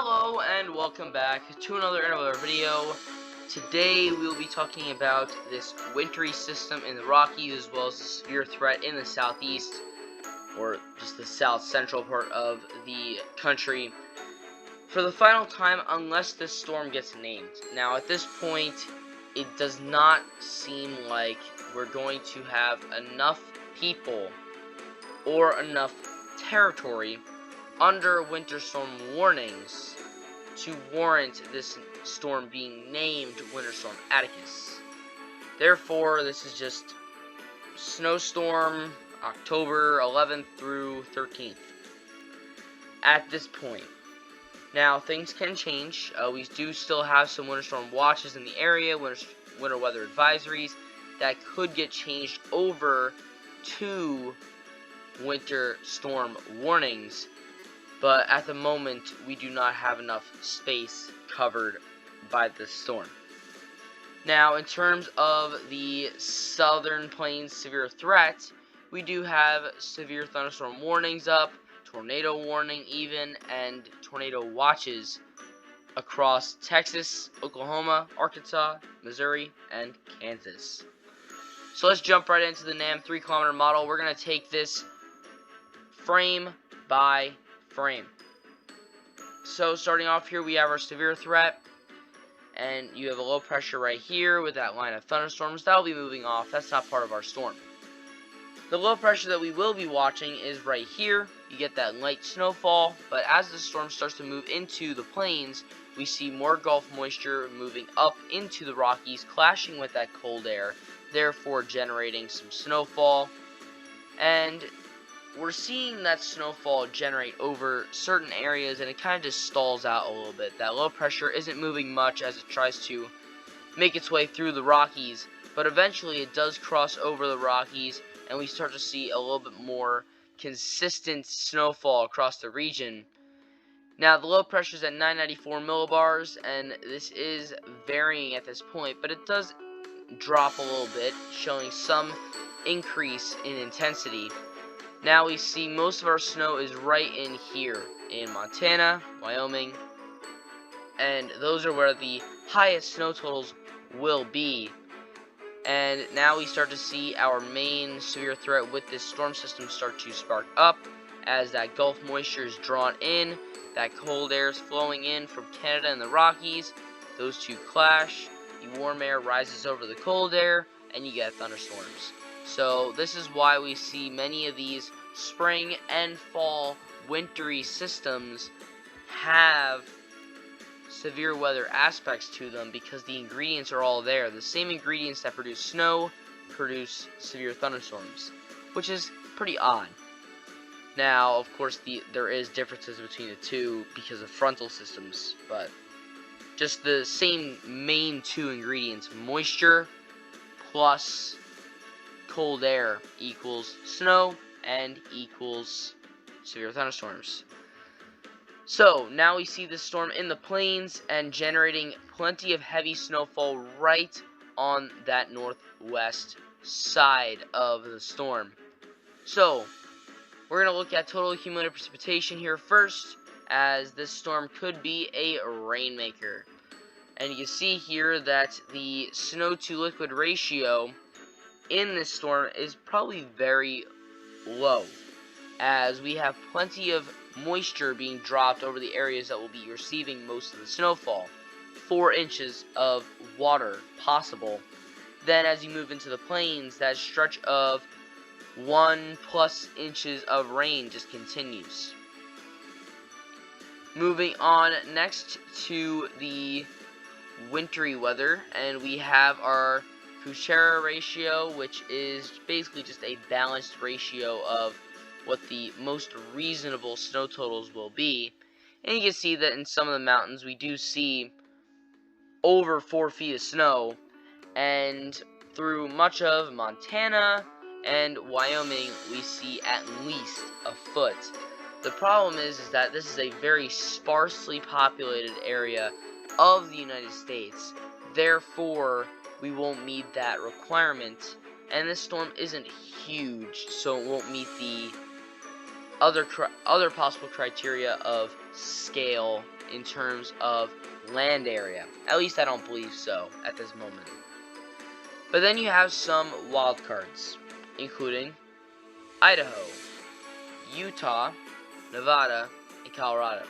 Hello and welcome back to another video. Today we will be talking about this wintry system in the Rockies as well as the severe threat in the southeast, or just the south central part of the country, for the final time unless this storm gets named. Now at this point it does not seem like we're going to have enough people or enough territory under winter storm warnings to warrant this storm being named Winter Storm Atticus. Therefore, this is just snowstorm October 11th through 13th at this point. Now, things can change. We do still have some winter storm watches in the area, winter weather advisories that could get changed over to winter storm warnings. But at the moment, we do not have enough space covered by this storm. Now, in terms of the southern plains severe threat, we do have severe thunderstorm warnings up, tornado warning even, and tornado watches across Texas, Oklahoma, Arkansas, Missouri, and Kansas. So let's jump right into the NAM 3-kilometer model. We're going to take this frame by frame. So starting off here, we have our severe threat, and you have a low pressure right here with that line of thunderstorms. That will be moving off. That's not part of our storm. The low pressure that we will be watching is right here. You get that light snowfall, but as the storm starts to move into the plains, we see more Gulf moisture moving up into the Rockies, clashing with that cold air, therefore generating some snowfall. And we're seeing that snowfall generate over certain areas, and it kind of just stalls out a little bit. That low pressure isn't moving much as it tries to make its way through the Rockies, but eventually it does cross over the Rockies, and we start to see a little bit more consistent snowfall across the region. Now, the low pressure is at 994 millibars, and this is varying at this point, but it does drop a little bit, showing some increase in intensity. Now we see most of our snow is right in here in Montana, Wyoming, and those are where the highest snow totals will be. And now we start to see our main severe threat with this storm system start to spark up as that Gulf moisture is drawn in, that cold air is flowing in from Canada and the Rockies. Those two clash, the warm air rises over the cold air, and you get thunderstorms. So this is why we see many of these spring and fall wintry systems have severe weather aspects to them, because the ingredients are all there. The same ingredients that produce snow produce severe thunderstorms, which is pretty odd. Now, of course, there is differences between the two because of frontal systems, but just the same main two ingredients, moisture plus cold air, equals snow and equals severe thunderstorms. So now we see this storm in the plains and generating plenty of heavy snowfall right on that northwest side of the storm. So we're going to look at total cumulative precipitation here first, as this storm could be a rainmaker. And you can see here that the snow to liquid ratio in this storm is probably very low, as we have plenty of moisture being dropped over the areas that will be receiving most of the snowfall. 4 inches of water possible. Then as you move into the plains, that stretch of 1+ inches of rain just continues. Moving on next to the wintry weather, and we have our Kuchera ratio, which is basically just a balanced ratio of what the most reasonable snow totals will be. And you can see that in some of the mountains we do see over 4 feet of snow, and through much of Montana and Wyoming we see at least a foot. The problem is that this is a very sparsely populated area of the United States, therefore we won't meet that requirement, and this storm isn't huge, so it won't meet the other possible criteria of scale in terms of land area. At least I don't believe so at this moment. But then you have some wild cards, including Idaho, Utah, Nevada, and Colorado.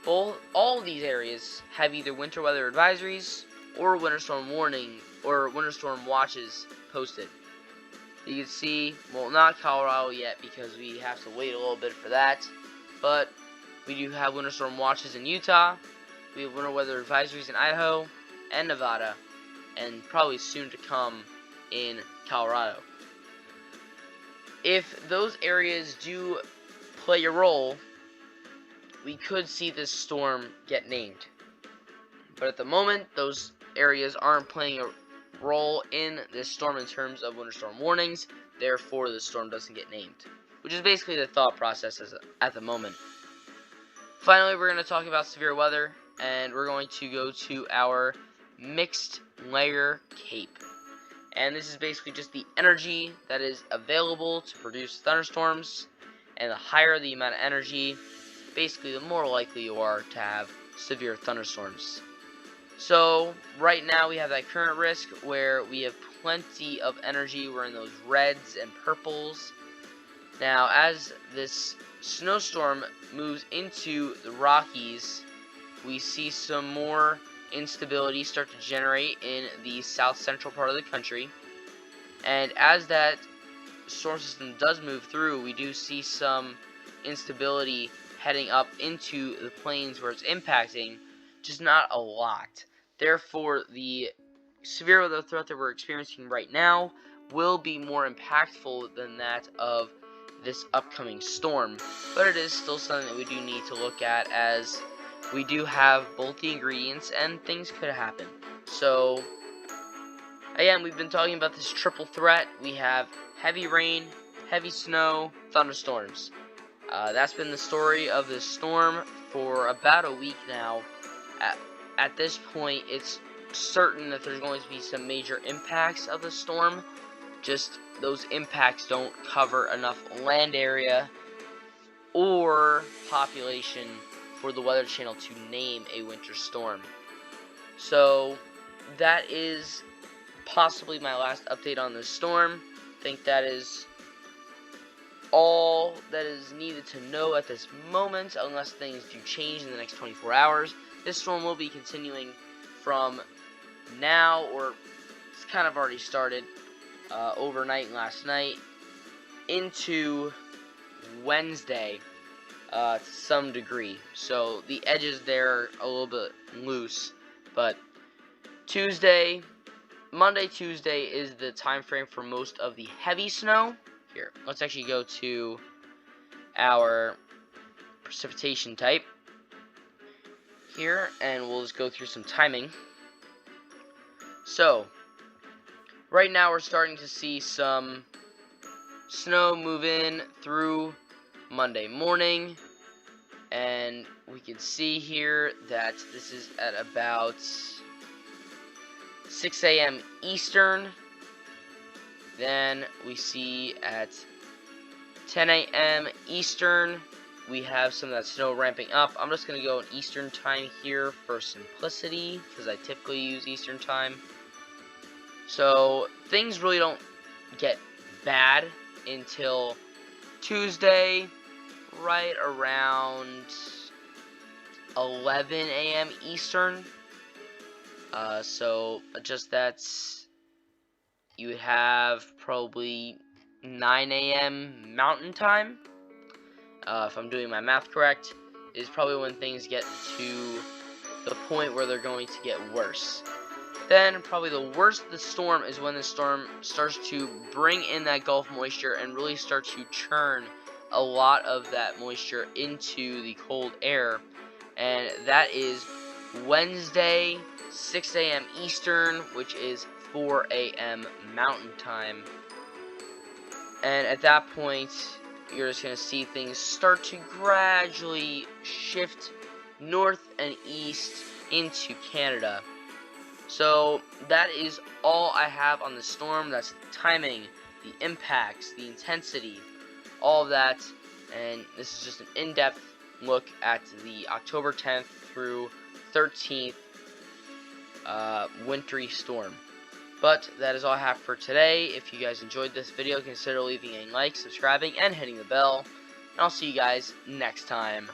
All of these areas have either winter weather advisories or winter storm warning or winter storm watches posted. You can see, well, not Colorado yet because we have to wait a little bit for that, but we do have winter storm watches in Utah. We have winter weather advisories in Idaho and Nevada, and probably soon to come in Colorado. If those areas do play a role, we could see this storm get named. But at the moment, those areas aren't playing a role in this storm in terms of winter storm warnings, therefore the storm doesn't get named, which is basically the thought process at the moment. Finally, we're going to talk about severe weather, and we're going to go to our mixed layer cape. And this is basically just the energy that is available to produce thunderstorms, and the higher the amount of energy, basically the more likely you are to have severe thunderstorms. So right now we have that current risk where we have plenty of energy. We're in those reds and purples. Now as this snowstorm moves into the Rockies, we see some more instability start to generate in the south central part of the country. And as that storm system does move through, we do see some instability heading up into the plains where it's impacting, just not a lot. Therefore, the severe weather threat that we're experiencing right now will be more impactful than that of this upcoming storm. But it is still something that we do need to look at, as we do have both the ingredients and things could happen. So, again, we've been talking about this triple threat. We have heavy rain, heavy snow, thunderstorms. That's been the story of this storm for about a week now. At this point, it's certain that there's going to be some major impacts of the storm. Just those impacts don't cover enough land area or population for the Weather Channel to name a winter storm. So that is possibly my last update on this storm. I think that is all that is needed to know at this moment, unless things do change in the next 24 hours. This storm will be continuing from now, or it's kind of already started overnight and last night, into Wednesday to some degree. So the edges there are a little bit loose, but Monday, Tuesday is the time frame for most of the heavy snow. Here, let's actually go to our precipitation type here, and we'll just go through some timing. So, right now we're starting to see some snow move in through Monday morning, and we can see here that this is at about 6 a.m. Eastern. Then we see at 10 a.m. Eastern, we have some of that snow ramping up. I'm just going to go in Eastern time here for simplicity, because I typically use Eastern time. So things really don't get bad until Tuesday, right around 11 a.m. Eastern. So just that's, you would have probably 9 a.m. Mountain Time. If I'm doing my math correct, is probably when things get to the point where they're going to get worse. Then, probably the worst of the storm is when the storm starts to bring in that Gulf moisture and really start to churn a lot of that moisture into the cold air. And that is Wednesday, 6 a.m. Eastern, which is 4 a.m. Mountain Time. And at that point, you're just going to see things start to gradually shift north and east into Canada. So that is all I have on the storm. That's the timing, the impacts, the intensity, all of that. And this is just an in-depth look at the October 10th through 13th wintry storm. But that is all I have for today. If you guys enjoyed this video, consider leaving a like, subscribing, and hitting the bell. And I'll see you guys next time.